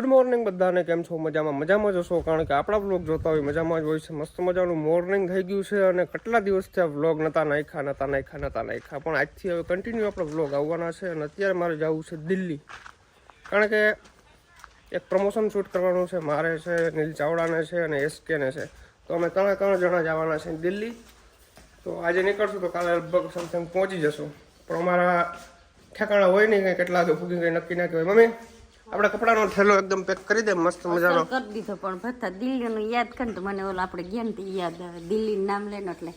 Good morning બધાને, કેમ છો? મજામાં જશો, કારણ કે આપણા વ્લોગ જોતા હોય મજામાં જ હોય છે. મસ્ત મજાનું મોર્નિંગ થઈ ગયું છે અને કેટલા દિવસથી આ વ્લોગ નતા નાખ્યા પણ આજથી હવે કન્ટિન્યુ આપણે વ્લોગ આવવાના છે. અને અત્યારે મારે જવું છે દિલ્હી, કારણ કે એક પ્રમોશન શૂટ કરવાનું છે. મારે છે, નીલ ચાવડાને છે અને એસકેને છે. તો અમે ત્રણ જણા જવાના છે દિલ્હી. તો આજે નીકળશું તો કાલે લગભગ સમથિંગ પહોંચી જશું, પણ અમારા ઠેકાણા હોય નહીં, કંઈ કેટલા વાગે પૂગી કંઈ નક્કી ના કહેવાય. મમ્મી, આપણે કપડાનો થેલો એકદમ પેક કરી દે મસ્ત મજાનો. કરી દીધો, પણ ભથ્થા દિલ્હીનું યાદ કરે તો મને ઓલા આપણે ગયા ને યાદ આવે, દિલ્હીનું નામ લેનો એટલે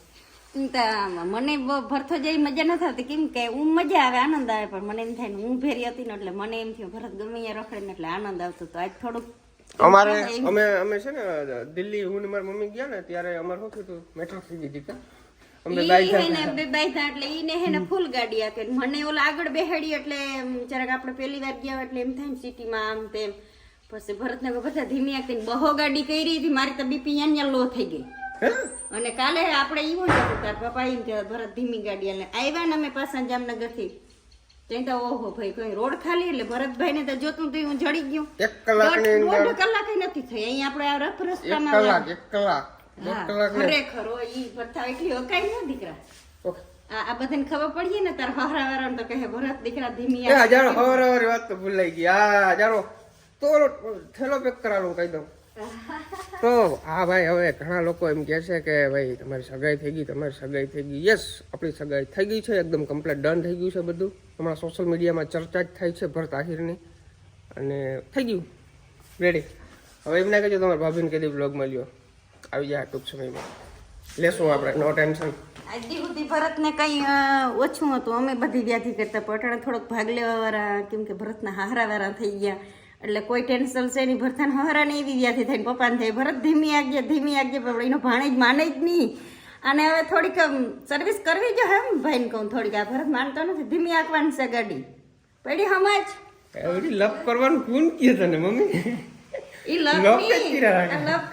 મને ભરતો જઈ મજા ન થતી, કેમ કે હું મજા આવે, આનંદ આવે, પણ મને એમ થાય ને હું ભેરી હતી ને એટલે મને એમ થયું ભરત ગમે ત્યાં રખડે ને એટલે આનંદ આવતો. તો આજ થોડુંક અમારે અમે છે ને દિલ્હી, હું ને મારી મમ્મી ગયા ને ત્યારે અમારે શું થયું હતું, મેટ્રો થઈ ગઈ હતી. ફૂલ ગાડી આપે મને ઓલા આગળ બેહાડી, એટલે જરાક આપણે પેલી વાર ગયા એટલે એમ થાય ને સિટીમાં આમ તેમ. પછી ભરતને બધા ધીમી આખી બહો ગાડી કરી હતી, મારી તો બીપી અહીંયા લો થઈ ગઈ. અને કાલે આપણે એવું જ હતું, તાર પપ્પા એમ કે ભરત ધીમી ગાડી એટલે આવ્યા ને અમે પાછા જામનગર થી. ત્યાં તો ઓહો ભાઈ, કોઈ રોડ ખાલી એટલે ભરતભાઈ ને તો જોતું તો હું જડી ગયું. 1 કલાક નથી થઈ અહીંયા આપણે રફ રસ્તામાં. 1 કલાક ખરેખર ઈ ભરતા એટલી હકાઈ ન દીકરા. આ બધાને ખબર પડીએ ને તાર હરા વાળા તો કહે ભરત દીકરા ધીમી આ હજારો હવારી વાત તો ભૂલાઈ ગઈ. આ હજારો તો થેલો પેક કરાવું કહી દઉં તો. હા ભાઈ, હવે ઘણા લોકો એમ કહે છે કે ભાઈ તમારી સગાઈ થઈ ગઈ. યસ, આપણી સગાઈ થઈ ગઈ છે, એકદમ કમ્પ્લીટ ડન થઈ ગયું છે બધું. હમણાં સોશિયલ મીડિયામાં ચર્ચા જ થાય છે ભરત આહિરની, અને થઈ ગયું રેડી. હવે એમ ના કહેજો તમારા ભાભીને કદી બ્લોગમાં લ્યો, આવી જાય ટૂંક સમયમાં લેશું આપણે, નો ટેન્શન. આજથી સુધી ભરતને કઈ ઓછું હતું, અમે બધી વ્યાધિ કરતા, પટાણે થોડોક ભાગ લેવા વાળા, કેમ કે ભરતના હારા વાળા થઈ ગયા એટલે કોઈ ટેન્શન છે નહીં. ભરતાને હારા ને એવી વ્યાધિ થઈને પપ્પાને થાય ભરત ધીમી આગજે પણ એનો ભાણે જ માને જ નહીં. અને હવે થોડીક સર્વિસ કરવી જો એમ ભાઈને કહું, થોડીક આ ભરત માનતો નથી, ધીમી આંકવાની છે ગાડી પડી હમાજ. એવડી લપ કરવાનું કોણ કહે તને મમ્મી? ઈ લવ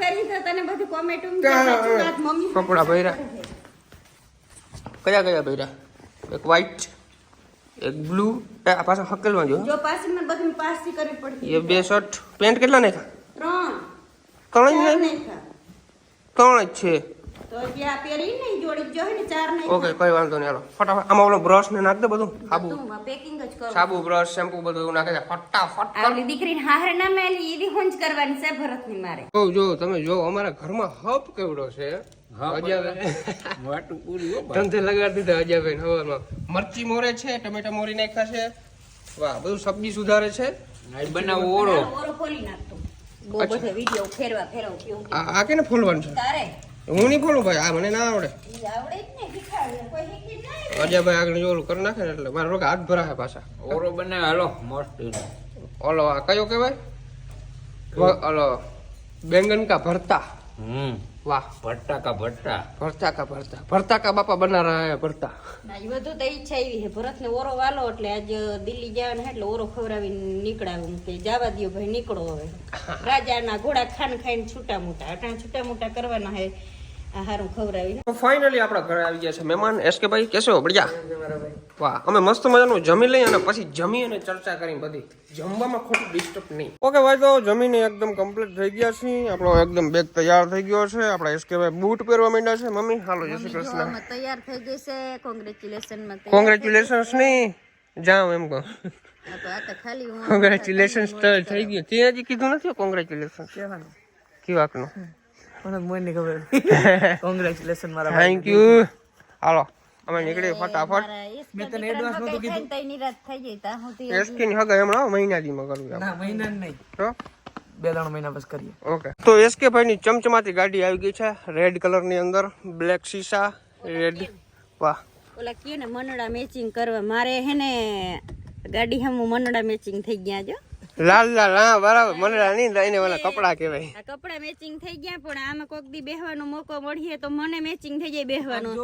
કરી તો તને બધું કોમેન્ટ મમ્મી કપડા ભર્યા કયા ભર્યા? એક વ્હાઈટ, એક બ્લુ, આ પાછા હકેલમાં જો પાછી મને બધું પાસી કરવી પડતી. એ 2 શર્ટ પેન્ટ કેટલા નાખ્યા? 3 જ છે. તો જે પહેરી ને જોડી જો ને 4 નહીં. ઓકે, કોઈ વાંધો નહીં. હાલો ફટાફટ આમાં ઓલો બ્રશ ને નાખ દે બધું. પેકિંગ જ કરો. સાબુ, બ્રશ, શેમ્પુ બધું એવું નાખે છે ફટાફટ. આવડી દીકરીને હારે ના મેલી ઈવી હોંજ કરવાની છે ભરતની મારે. જો તમે જો અમારા ઘરમાં હબ કેવડો છે. ધંધે લગાડી દીધા અજાભાઈ હવામાં. મરચી મોરે છે, ટમેટા મોરી નાખ્યા છે. વાહ, બધું સબ્જી સુધારે છે. બનાવો ઓરો ખોલી નાખતો. બહુ બધા વિડિયો ફેરવા કેવું. આ કેને ફોલવાનું છે? તારે હું નહીં ફોલું ભાઈ, આ મને ના આવડે. આવડે જ ને, શીખાડે કોઈ શીખી જાય. અજાભાઈ આગળ જોલું કરી નાખે ને એટલે મારા રોગ હાથ ભરાય પાછા. ઓરો બનાવે. હાલો મસ્ત. ઓલો આ કયો કહેવાય? ઓલો બેંગન કા ભરતા. વાહ, ભટ્ટા કા ભરતા કા બાપા બના રહા હે ભરતા. ના, એ બધું તો ઈચ્છા એવી છે ભરતને ઓરો વાલો, એટલે આજ દિલ્હી જવાના એટલે ઓરો ખવડાવીને નીકળાવું કે જવા દો ભાઈ, નીકળો હવે. રાજાના ઘોડા ખાઈને છૂટા મોટા કરવાના હે. આ હારું ખવડાવી. તો ફાઇનલી આપણા ઘરે આવી ગયા છે મહેમાન. એસકે ભાઈ કેસો બઢિયા? વાહ, અમે મસ્ત મજાનું જમી લઈએ અને પછી જમી અને ચર્ચા કરી બધી. જમવામાં ખોટું ડિસ્ટર્બ નહીં. ઓકે ભાઈ, તો જમીને એકદમ કમ્પ્લીટ થઈ ગયા છે. આપણો એકદમ બેગ તૈયાર થઈ ગયો છે. આપણા એસકે ભાઈ બૂટ પહેરવા માંડ્યા છે. મમ્મી હાલો, જય શ્રી કૃષ્ણ. તૈયાર થઈ ગઈ છે. કોંગ્રેચ્યુલેશન્સ નહીં, જાઓ એમ કહો. કોંગ્રેચ્યુલેશન્સ થઈ ગયું. તે હજી કીધું નથી કોંગ્રેચ્યુલેશન્સ કેવાકનું? મને ખબર. કોંગ્રેચ્યુલેશન મારા. Thank you. હાલો અમે નીકળી ફટાફટ. મેં તને એડવાન્સ નહોતું કીધું. તઈ નિરાત થઈ જઈ તા હું એસકે ની હગા હમણાં મહિનાદીમાં કરવું. ના, મહિના નહીં, તો 2-3 મહિના બસ કરીએ. ઓકે, તો એસકે ભાઈ ની ચમચમાતી ગાડી આવી ગઈ છે, રેડ કલર ની અંદર, બ્લેક શીશા, રેડ. વાહ, ઓલા કયો ને મનડા મેચિંગ કરવા, મારે હે ને ગાડી હમું મનડા મેચિંગ થઈ ગયા જો. લાલ હા બરાબર. મનડા નહીં, એને ઓલા કપડા કહેવાય. આ કપડા મેચિંગ થઈ ગયા, પણ આમાં કોક દી બેહવાનો મોકો મળીએ તો મને મેચિંગ થઈ જાય બેહવાનું.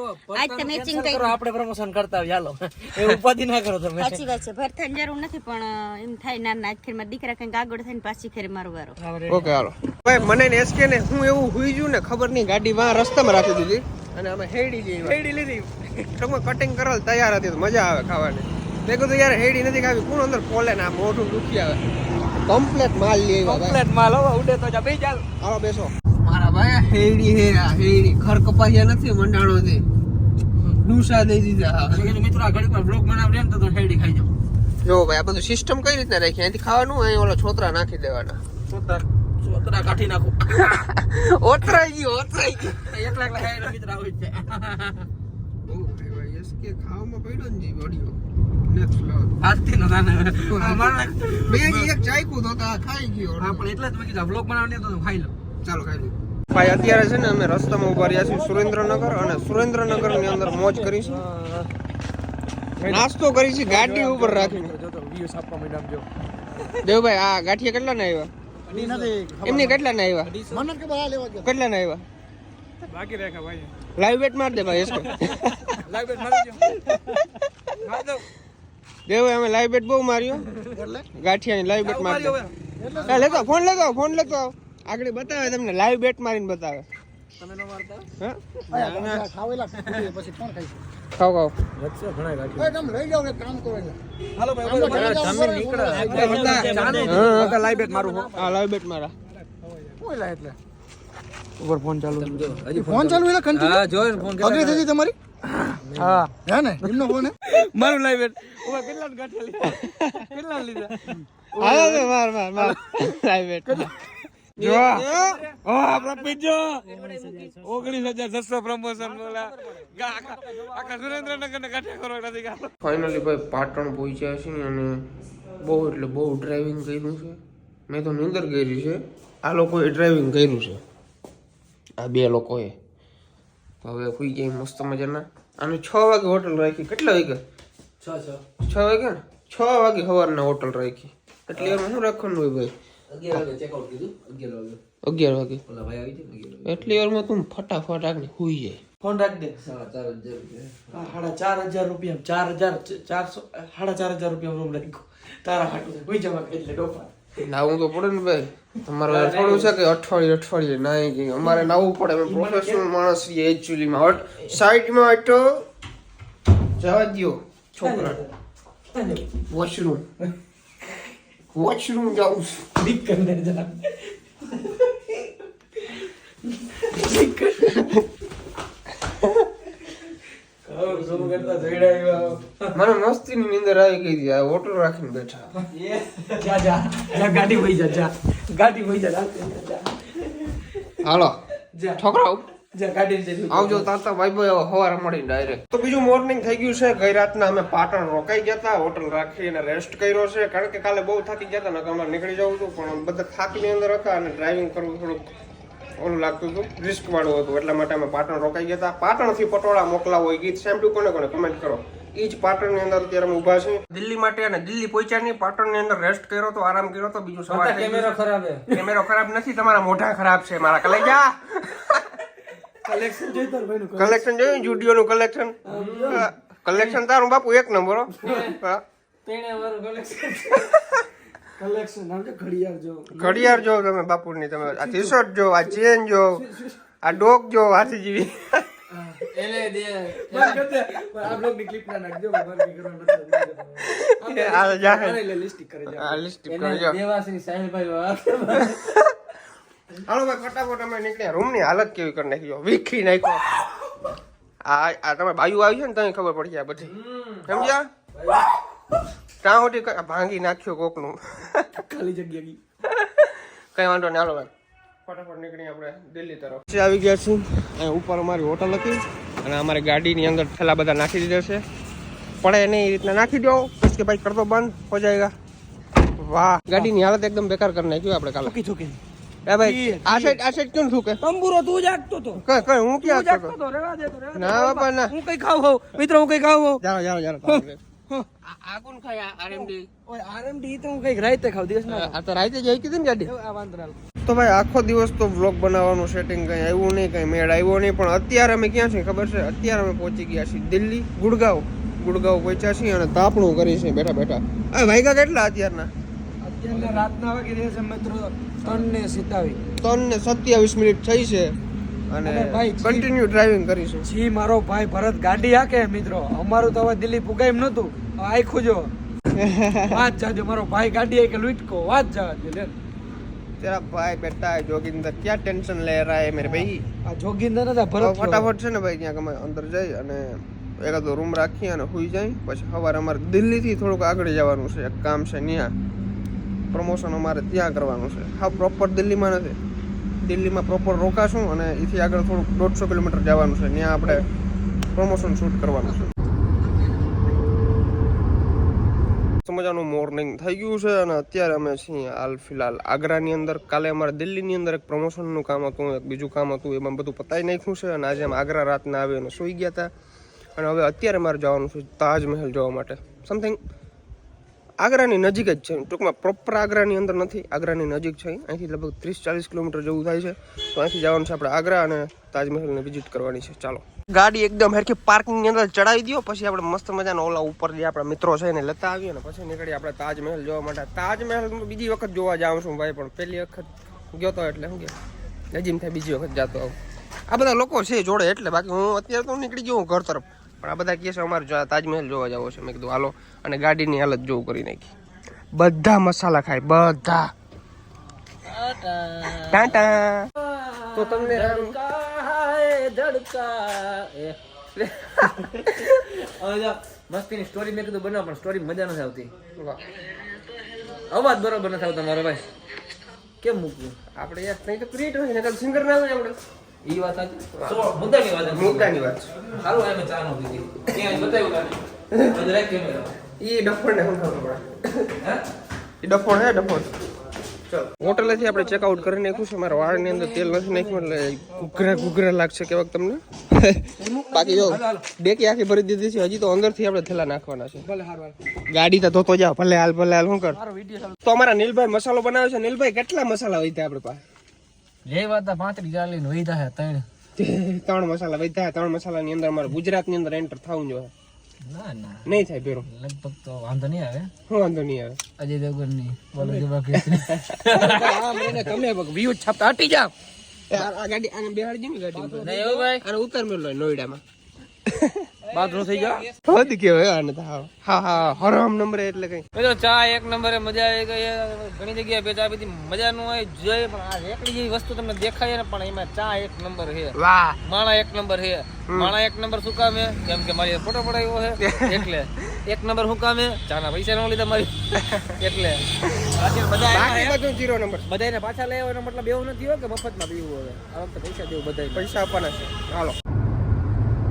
આજ તો મેચિંગ કરી આપણે પ્રમોશન કરતા હોય. હાલો, એ ઉપાધિ ના કરો તમે. સાચી વાત છે, ભરથાની જરૂર નથી, પણ એમ થાય ના આજ ખેર મારા દીકરા કંઈક આગળ થઈને પાછી ખેર મારો વારો. ઓકે હાલો ભાઈ. મને ને એસકે ને હું એવું હુઈ ગયું ને ખબર નહીં, ગાડી વાં રસ્તામાં રાખી દીધી અને અમે હેડી લીધી. ટૂંકમાં કટિંગ કરવા તૈયાર હતી, તો મજા આવે ખાવાની. મેં કીધું યાર હેડી નથી ખાવી, કોણ અંદર ખોલે ને આ મોઢું દુખી આવે. કમ્પ્લેટ માલ લઈ આવ્યા ભાઈ. કમ્પ્લેટ માલ હો ઉડે તો જા બે ચાલ હાલો બેસો. મારા ભાઈ હેડી હે આ હેડી ખર કપાયા નથી મંડાણો થી ડૂસા દઈ દીધા. મિત્રો આ ઘડી પર બ્લોગ બનાવડે ને તો હેડી ખાઈ જાવ જો ભાઈ આ બધું સિસ્ટમ કઈ રીતના રાખી અહીંથી ખાવાનું અહીં ઓલા છોતરા નાખી દેવાના. ચોતરા કાઢી નાખો ઓતરાઈ ગયો એકલા એકલા ખાઈ મિત્ર આવું જ છે બહુ ભાઈ એસકે ખાવામાં પડ્યો ને જી ઓડિયો નેક્સ્ટ લેવલ. આજથી નો તાને બે એક ચાઈકુ તો તા ખાઈ ગયો. હા પણ એટલે જ મેં કીધું બ્લોગ બનાવડે તો ખાઈ લો ચાલો ખાઈ લો. ભાઈ અત્યારે છે ને અમે રસ્તામાં ઉભા રહ્યા છીએ સુરેન્દ્રનગર અને સુરેન્દ્રનગર ની અંદર મોજ કરીશું. નાસ્તો કરી છે ગાડી ઉપર રાખીને. જો તો વ્યૂઝ આપવા મેડમ જો દેવભાઈ આ ગાંઠિયા કેટલા ના આવ્યા? એમની કેટલા ના આવ્યા? કેટલા ના આવ્યા? બાકી રાખા ભાઈ લાઈવ બેટ માર દે ભાઈ એસકો. લાઈવ બેટ મારી દો માર દો દેવભાઈ અમે લાઈવ બેટ બહુ માર્યો ગાંઠિયાની લાઈવ બેટ માર દે. લેતો ફોન લેતો આગળ બતાવે તમને લાઈવ બેટ મારીને બતાવે. તમે નો મારતા હા ખાવ હાલો ભાઈ જમીન નીકળે હા લાઈવ બેટ મારું હા લાઈવ બેટ મારા કોઈ લા એટલે ઉપર ફોન ચાલુ હજી ફોન ચાલુ એટલે કન્ટિન્યુ હા જોઈ ફોન અગ્રે થઈ તમારી હા હે ને એમનો ફોન મારું લાઈવ બેટ ઉપર કેટલા ગાંઠિયા કેટલા લીધા હાલો માર લાઈવ બેટ જો ઓ આપણો પીજો 19600 પ્રમોશન બોલા આખા સુરેન્દ્રનગર ને કાઠે કરો નથી ગાતો. ફાઇનલી ભાઈ પાટણ પહોંચ્યા છીએ અને બહુ એટલે બહુ ડ્રાઇવિંગ કર્યું છે. મેં તો નીંદર કરી છે, આ લોકોએ ડ્રાઇવિંગ કર્યું છે, આ બે લોકોએ. તો હવે સુઈ ગયા મસ્ત મજાના. અને 6 વાગે હોટલ રાખી. કેટલા વાગે? 6 વાગે ને 6 વાગે સવારના હોટલ રાખી. એટલે એમાં શું રાખવાનું હોય ભાઈ? 11 વાગે એટલી વારમાં તું ફટાફટ આગળ સુઈ જાય. ફોન રાખ દે 4,500 રૂપિયા 4,400 રૂપિયા રૂમ રાખ્યો તારા હાટુ કોઈ જવા એટલે ડોફા નાવું તો પડે ને ભાઈ. તમારે થોડું છે કે અઠવાડિયે નાઈ ગઈ. અમારે નાવું પડે. અમે પ્રોફેશનલ માણસ છીએ એકચ્યુઅલીમાં. સાઈડમાં હટો જવા દ્યો છોકરા. વોશરૂમ જાઉં છું. દીક કરીને જરા મને મસ્તીની નીંદર આવી ગઈ હતી. આ હોટલ રાખીને બેઠા. જા ગાડી વહી જા ગાડી વહી જા હાલો છોકરાઓ જા ગાડી જઈ આવજો. તાતા ભાઈ ભાઈ સવારે મળીને ડાયરેક્ટ. તો બીજું મોર્નિંગ થઈ ગયું છે. ગઈ રાતના અમે પાટણ રોકાઈ ગયા હતા. હોટલ રાખીને રેસ્ટ કર્યો છે. કારણ કે કાલે બહુ થાકી ગયા હતા ને અમારે નીકળી જવું હતું. પણ બધા થાકીની અંદર હતા અને ડ્રાઇવિંગ કરવું થોડુંક ઓલું લાગતું હતું, રિસ્ક વાળું હતું. એટલા માટે અમે પાટણ રોકાઈ ગયા હતા. પાટણથી પટોળા મોકલાવો એ ગીત સાંભળ્યું કોને કમેન્ટ કરો. એ જ પાટણની અંદર અત્યારે અમે ઊભા છીએ દિલ્હી માટે. અને દિલ્હી પહોંચ્યા નહીં, પાટણની અંદર રેસ્ટ કર્યો તો, આરામ કર્યો તો. બીજું સવાર કેમેરો ખરાબ હે કેમેરો ખરાબ નથી, તમારા મોઢા ખરાબ છે. મારા કલેજા કલેક્શન જોઈ તાર ભાઈનું કલેક્શન જોયું જુડિયો નું કલેક્શન. કલેક્શન તારું બાપુ એક નંબર. તેણે અમારું કલેક્શન નામ છે ઘડિયાળ જો ઘડિયાળ જો તમે બાપુની. તમે આ ટી શર્ટ જો, આ ચેન જો, આ ડોક જો હાથી જેવી. એને દે આ બ્લોગ ની ક્લિપ ના નાખજો માર્કેટ કરવાનો નથી. આ જાહે એટલે લિસ્ટિક કરી જા આ લિસ્ટ કરી જો. દેવાસી સાહિલભાઈ હાલો ભાઈ ફટાફટ અમે નીકળ્યા. રૂમ ની હાલત કેવી કરી નાખી, વીખી નાખ્યો. આ તમે બાયુ આવી છે ને તમે ખબર પડી આ બધી સમજ્યા. ત્યાં સુધી ભાંગી નાખ્યો કોકનું. ખાલી જગ્યા ગઈ કઈ વાંધો નહીં. હાલો ભાઈ ફટાફટ નીકળી આપણે દિલ્હી તરફ આવી ગયા છીએ. અહીં ઉપર અમારી હોટલ હતી અને અમારી ગાડીની અંદર થેલા બધા નાખી દીધા છે. પડે નહીં એ રીતના નાખી દો પછી કે ભાઈ કરતો બંધ હો જાયગા. વાહ ગાડીની હાલત એકદમ બેકાર કરી નાખ્યું આપણે કાલે. થૂકી એ ભાઈ આ સાઈડ કેમ થૂકે? તંબુરો તું જાગતો તો કઈ હું ક્યાં જાગતો હતો? તો રેવા દે તો રેવા ના બાપા ના. હું કઈ ખાવ હોઉં મિત્રો હું કઈ ખાવ હોઉં જાઓ આ કોણ ખાય આરએમડી? ઓય આરએમડી તો હું કઈક રાઈતે ખાવ દિવસ ના આ તો રાતે જઈ કીધી ને ગાડી. આ વાંધો ના તો ભાઈ આખો દિવસ તો વ્લોગ બનાવવાનું સેટિંગ કઈ આવ્યું નહીં, કઈ મેળ આવ્યો નહીં. પણ અત્યારે અમે ક્યાં છીએ ખબર છે? અત્યારે અમે પહોંચી ગયા છીએ દિલ્હી ગુડગાંવ પહોંચ્યા છીએ અને તાપણું કરી છે બેઠા બેઠા. આ વાગ્યા કેટલા અત્યારના? અત્યારે રાતના વાગે રહેશે મિત્રો 3:27 મિનિટ થઈ છે અને અને ભાઈ કન્ટિન્યુ ડ્રાઇવિંગ કરીશું. જી મારો ભાઈ ભરત ગાડી હાકે મિત્રો. અમારું તો હવે દિલ્હી પુગાય એમ નતું. આખું જો વાત જાજો મારો ભાઈ ગાડી है કે लुटको વાત જાજો લે तेरा भाई बेटा है जोगिंदर, क्या टेंशन ले रहा है मेरे भाई? આ જોગિંદર હતા તો ભરત ફટાફટ છે ને ભાઈ ત્યાં અમે અંદર જઈ અને એકાદો રૂમ રાખીએ અને સુઈ જાય. પછી સવારે અમારે દિલ્હીથી થોડુંક આગળ જવાનું છે, એક કામ છે ત્યાં પ્રમોશન અમારે ત્યાં કરવાનું છે. હા પ્રોપર દિલ્હીમાં નથી, દિલ્હીમાં પ્રોપર રોકાશું અને એથી આગળ થોડુંક 150 કિલોમીટર જવાનું છે, ત્યાં આપણે પ્રમોશન શૂટ કરવાનું છે. મજાનું મોર્નિંગ થઈ ગયું છે અને અત્યારે અમે છીએ હાલ ફિલહાલ આગ્રાની અંદર. કાલે અમારે દિલ્હીની અંદર એક પ્રમોશનનું કામ હતું, એક બીજું કામ હતું, એમાં બધું પતાવી નાખ્યું છે અને આજે અમે આગ્રા રાતના આવી અને સૂઈ ગયા હતા. અને હવે અત્યારે મારે જવાનું છે તાજમહેલ જોવા માટે. સમથિંગ આગ્રાની નજીક જ છે, ટૂંકમાં પ્રોપર આગ્રાની અંદર નથી, આગ્રાની નજીક છે. અહીંથી લગભગ 30-40 કિલોમીટર જેવું થાય છે. તો અહીંથી જવાનું છે આપણે આગ્રા અને તાજમહેલને વિઝિટ કરવાની છે. ચાલો ગાડી એકદમ હેરખી પાર્કિંગની અંદર ચડાવી દો, પછી આપણે મસ્ત મજાના ઓલા ઉપર જે આપણા મિત્રો છે એને લેતા આવીએ અને પછી નીકળીએ આપણે તાજમહેલ જોવા માટે. તાજમહેલ હું બીજી વખત જોવા જાઉં છું ભાઈ, પણ પહેલી વખત ગયો તો એટલે શું કે નજીમ થાય બીજી વખત જાતો આવું. આ બધા લોકો છે જોડે એટલે, બાકી હું અત્યારે તો નીકળી ગયો ઘર તરફ. પણ આ બધા કહે છે અમારે તાજમહેલ જોવા જવો છે. મેં કીધું હાલો, અને ગાડીની હાલત જોવું કરી નાખી. બધા મસાલા ખાય બધા. ટાટા. તો તમને મસ્તીની સ્ટોરી મેં કીધું બનાવ, પણ સ્ટોરી મજા નથી આવતી. અવાજ બરોબર નથી આવતો મારો ભાઈ, કેમ મૂકવું આપણે યાર નહીં તો ક્રિએટર હોય ને સિંગર ના હોય આપણે. ઈ વાત સાચી, મુદ્દાની વાત મુદ્દાની વાત છે. સારું એમ ચા નો પીધી ક્યાં બતાવ્યું કાલે અંદર રાખ કેમેરા એ ડફોડ ને શું ખબર પડે? એ ડફોડ હે ડફોડ. ચલો હોટલેથી આપણે ચેકઆઉટ કરી નાખ્યું છે. મારા વાળની અંદર તેલ નથી નાખ્યું એટલે ઘૂઘરા લાગશે કેવાક તમને. બાકી જો ડેકી આખી ભરી દીધી છે, હજી તો અંદરથી આપણે થેલા નાખવાના છે. ભલે હાર ગાડી તો ધોતો જાવ, ભલે હાલ શું કર. મારો વિડિયો તો અમારા નીલભાઈ મસાલો બનાવે છે. નીલભાઈ કેટલા મસાલા વધ્યા આપણે પાસે? લેવા તા 35-40 ને વઈધા હે 3 મસાલા વધ્યા. 3 મસાલાની અંદર અમારે ગુજરાતની અંદર એન્ટર થવું જોઈએ. ના ના નહીં થાય ભેરો, લગભગ તો વાંધો નહીં આવે. શું વાંધો નહીં આવે? અજય દેવગન ની બોલો જવા કે તમે વ્યૂ છાપતા હટી જાવ. આ ગાડી આને બેહાડી દી ને ગાડી નહીં એવું ભાઈ, અને ઉતાર મેલો નોઈડામાં બાથરૂમ થઈ ગયા. હોદ કેવાય આને તો. હા હા હરામ નંબરે એટલે કઈ પેલો ચા એક નંબરે મજા આવી ગઈ. ઘણી જગ્યાએ બે ચા પીધી મજા ન હોય જોઈએ, પણ આ એકલી જેવી વસ્તુ તમને દેખાય ને, પણ એમાં ચા એક નંબર છે. વાહ. માણા એક નંબર છે. માણા એક નંબર શું કામે? કેમ કે મારી ફોટો પડાવ્યો છે એટલે એક નંબર શું કામે? ચાના પૈસા ન લીધા મારી એટલે બાકી બધું 0 નંબર. બધાને પાછા લઈ આવવાનો મતલબ એવું નથી હોય કે મફતમાં પીવું હવે. આ વખતે પૈસા દેવું બધા પૈસા આપવાના છે. હાલો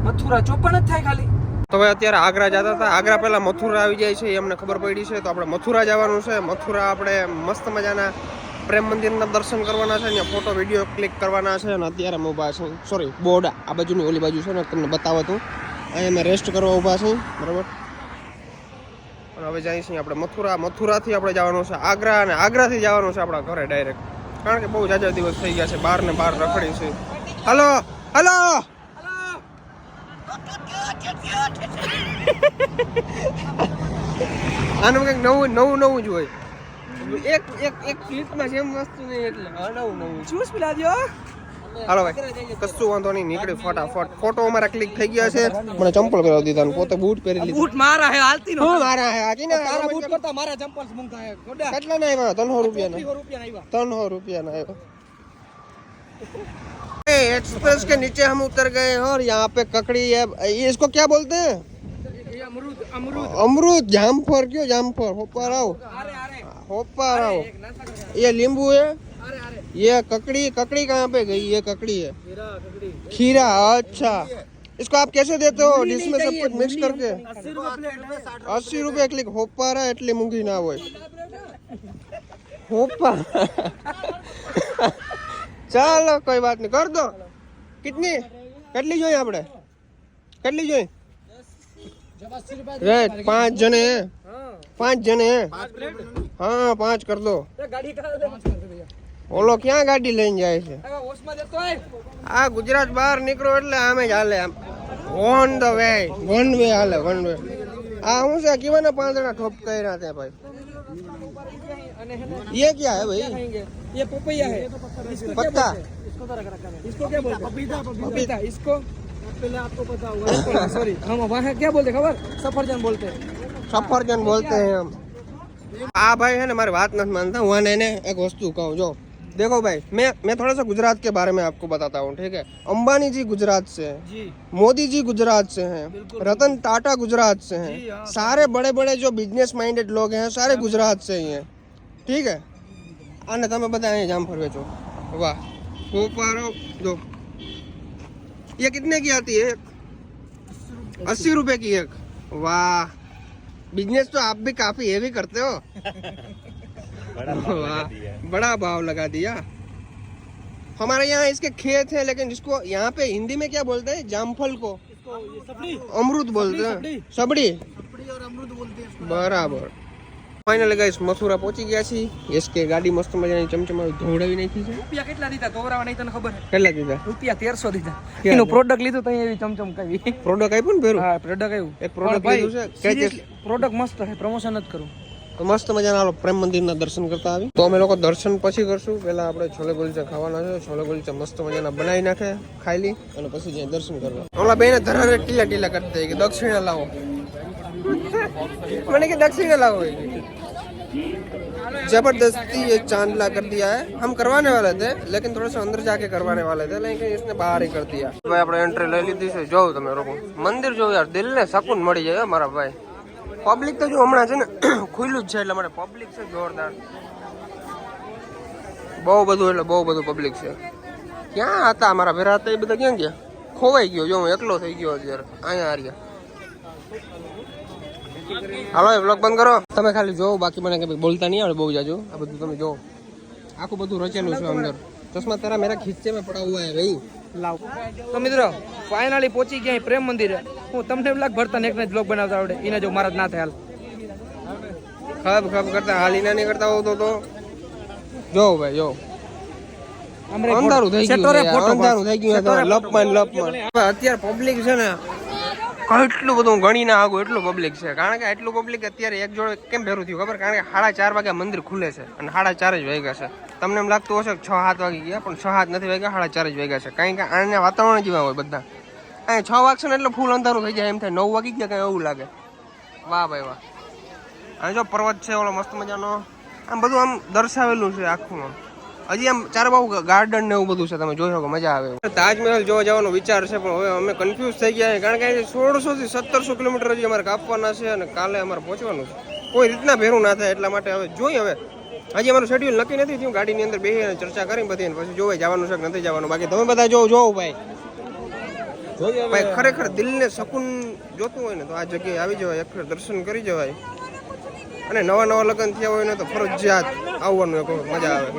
મથુરા 54 જ થાય ખાલી. તો હવે અત્યારે આગ્રા જતા હતા. આગ્રા પહેલા મથુરા આવી જાય છે એ અમને ખબર પડી છે, તો આપણે મથુરા જવાનું છે. મથુરા આપણે મસ્ત મજાના પ્રેમ મંદિરના દર્શન કરવાના છે, ત્યાં ફોટો વિડીયો ક્લિક કરવાના છે. અને અત્યારે અમે ઊભા છે, સોરી બોર્ડ આ બાજુની ઓલી બાજુ છે ને તમને બતાવો તું, અહીં અમે રેસ્ટ કરવા ઊભા છીએ બરાબર. અને હવે જઈએ છીએ આપણે મથુરા. મથુરાથી આપણે જવાનું છે આગ્રા, અને આગ્રાથી જવાનું છે આપણા ઘરે ડાયરેક્ટ, કારણ કે બહુ જાજા દિવસ થઈ ગયા છે બહાર ને બહાર રખડી છે. હલો હલો આનું કંઈક નવું જ હોય. એક ક્લિપમાં સેમ વસ્તુ નહીં એટલે નવું જ્યુસ પીલા દો. હાલો ભાઈ કશું વાંધો નહીં, નીકળી ફટાફટ. ફોટો અમારા ક્લિક થઈ ગયા છે. મને ચંપલ પહેરાવી દીધા, પોતે બૂટ પહેરી લીધા. બૂટ મારા હે હાલતી નો. શું મારા હે આ કીને તારા બૂટ કરતા મારા ચંપલ મૂંગા હે. ગોડા કેટલા ના આવ્યા? 300 રૂપિયાના. 300 રૂપિયાના 300 આવ્યા. रुपया ना एक्सप्रेस के नीचे हम उतर गए हैं और यहाँ पे ककड़ी है. ये इसको क्या बोलते हैं? अमरूद. जामफर. क्यों जामफर? होपर आओ, होपर आओ. ये नींबू है. ये ककड़ी. ककड़ी कहाँ पे गई? ये ककड़ी है. खीरा. अच्छा, इसको आप कैसे देते हो? डिश में सब कुछ मिक्स करके 80 रुपये क्लिक. होपर है એટલે મૂંગી ના હોય. होपर. ચાલો કોઈ વાત નહીં, કર દો. કેટલી કેટલી જોઈએ આપણે? કેટલી જોઈએ? રેટ 5 જણે હે. 5 જણે હે. हाँ 5 कर दो. ઓલો ક્યાં ગાડી લઈને જાય છે? આ ગુજરાત બહાર નીકળો એટલે આમે જ હાલે. આમ on the way, one way હાલે, વન વે. આ હું છે કેવાના 5 જણા ઠોપ કર્યા ત્યાં ભાઈ. ये क्या है भाई? ये पपैया है. पत्ता. इसको क्या बोलते हैं? पपीता. इसको पहले आपको पता होगा. सॉरी हम वहाँ क्या बोलते खबर? सफरजन बोलते हैं. सफरजन बोलते हैं हम। आ भाई है ना हमारी बात नहीं मानता, वहाँ ने एक वस्तु कहूँ जो देखो भाई, मैं थोड़ा सा गुजरात के बारे में आपको बताता हूँ, ठीक है। अंबानी जी गुजरात से हैं, जी मोदी जी गुजरात से हैं, रतन टाटा गुजरात से हैं, सारे बड़े बड़े जो बिजनेस माइंडेड लोग हैं सारे गुजरात से ही हैं, ठीक है। आने तमें बताए जामफल बेचो, वाह वो पारो दो। ये कितने की आती है? 80 रुपए की एक। वाह, बिजनेस तो आप भी काफी हेवी करते हो। वाह, बड़ा भाव लगा दिया। हमारे यहाँ इसके खेत है, लेकिन जिसको यहाँ पे हिंदी में क्या बोलते हैं? जामफल को अमरूद बोलते हैं, सबड़ी और अमरूद बोलते हैं। बराबर। ફાઇનલી ગાઈસ મથુરા પહોંચી ગયા છીએ। એસકે ગાડી મસ્ત મજાની ચમચમાવી ધોવડાવી નાખી છે। રૂપિયા કેટલા દીધા તોવરાવા નહીં તને ખબર કેટલા દીધા? રૂપિયા 1300 દીધા ક્યાં એનું હતા? પ્રોડક્ટ લીધું તો એવી ચમચમ કાવી પ્રોડક્ટ આપ્યું ને ભેરું? હા પ્રોડક્ટ આવ્યું એક પ્રોડક્ટ લીધું છે કે પ્રોડક્ટ મસ્ત છે, પ્રમોશન જ કરું। તો મસ્ત મજાના હાલો પ્રેમ મંદિરના દર્શન કરતા આવી। તો અમે લોકો દર્શન પછી કરશું, પહેલા આપણે છોલે કુલચા ખાવાના છે। છોલે કુલચા મસ્ત મજાના બનાવી નાખે, ખાઈ લી અને પછી જાય દર્શન કરવા। ઓલા બેને ધરારે ટીલા ટીલા કરતા કે દક્ષિણા લાવો, मैंने कि दक्षिणा लाओ। जबरदस्ती ये चांदला कर दिया है। हम करवाने वाले थे लेकिन थोड़ा सा अंदर जाके करवाने वाले थे, लेकिन इसने बाहर ही कर दिया। भाई આપણે एंट्री લઈ લીધી છે। જો તમે લોકો મંદિર જો યાર, દિલને શકૂન મળી જાય મારા ભાઈ। પબ્લિક તો જો હમણાં છે ને ખુલ્લું જ છે, એટલે માટે પબ્લિક છે જોરદાર, બહુ બધું, એટલે બહુ બધું પબ્લિક છે। ક્યાં હતા મારા ભેરા હતા એ બધા? ક્યાં ગયા? ખોવાઈ ગયો જો, હું એકલો થઈ ગયો અત્યારે અહીંયા હાર્યા। હાલો એ વ્લોગ બંધ કરો, તમે ખાલી જોવો, બાકી મને કઈ બોલતા નહીં આવડે બહુ જાજુ। આ બધું તમે જોવો, આખું બધું રચેલું છે અંદર। ચશ્મા તારા મેરા ખીચે में पड़ा हुआ है भाई। લાવ તો મિત્રો ફાઇનલી પહોંચી ગયા પ્રેમ મંદિરે। હું તમને બ્લોગ ભરતા ને એકને જ બ્લોગ બનાવતા આવડે, એને જો મારા જ ના થાય હાલ ખબ ખબ કરતા હાલીના નહીં કરતા હો તો જો ભાઈ જો અંધારું થઈ ગયું છે, અંધારું થઈ ગયું છે લપમાં અત્યારે પબ્લિક છે ને કેટલું બધું ગણીને આગું એટલું પબ્લિક છે। કારણ કે એટલું પબ્લિક અત્યારે એક જોડે કેમ ભેરું થયું ખબર? કારણ કે 4:30 વાગ્યા મંદિર ખુલે છે અને 4:30 જ વાગ્યા છે। તમને એમ લાગતું હશે કે 6-7 વાગી ગયા, પણ 6-7 નથી વાગ્યા, 4:30 જ વાગ્યા છે। કારણ કે આના વાતાવરણ જેવા હોય બધા। અહીંયા 6 વાગશે ને એટલે ફૂલ અંધારું થઈ જાય, એમ થાય 9 વાગી ગયા, કઈ એવું લાગે। વાહ ભાઈ વાહ। અને જો પર્વત છે ઓલો મસ્ત મજાનો, આમ બધું આમ દર્શાવેલું છે આખું આમ। હજી આમ ચારે બાજુ ગાર્ડન ને એવું બધું છે, તમે જોઈ શકો, મજા આવે। તાજમહેલ જોવા જવાનો વિચાર છે, પણ હવે અમે કન્ફ્યુઝ થઈ ગયા, કારણ કે 1600 થી 1700 કિલોમીટર હજી અમારે કાપવાના છે અને કાલે અમારે પહોંચવાનું છે। કોઈ રીતના ભેરું ના થાય એટલા માટે હવે જોઈએ। હવે હજી અમારું શેડ્યુલ નક્કી નથી થયું, ગાડીની અંદર બેસી અને ચર્ચા કરી બધી, પછી જોવાય જવાનું છે કે નથી જવાનું। બાકી તમે બધા જોવો ભાઈ, ભાઈ ખરેખર દિલને શકૂન જોતું હોય ને તો આ જગ્યાએ આવી જવાય, એક દર્શન કરી જવાય। અને નવા લગ્ન થયા હોય ને તો ફરજિયાત આવવાનું, એક મજા આવે।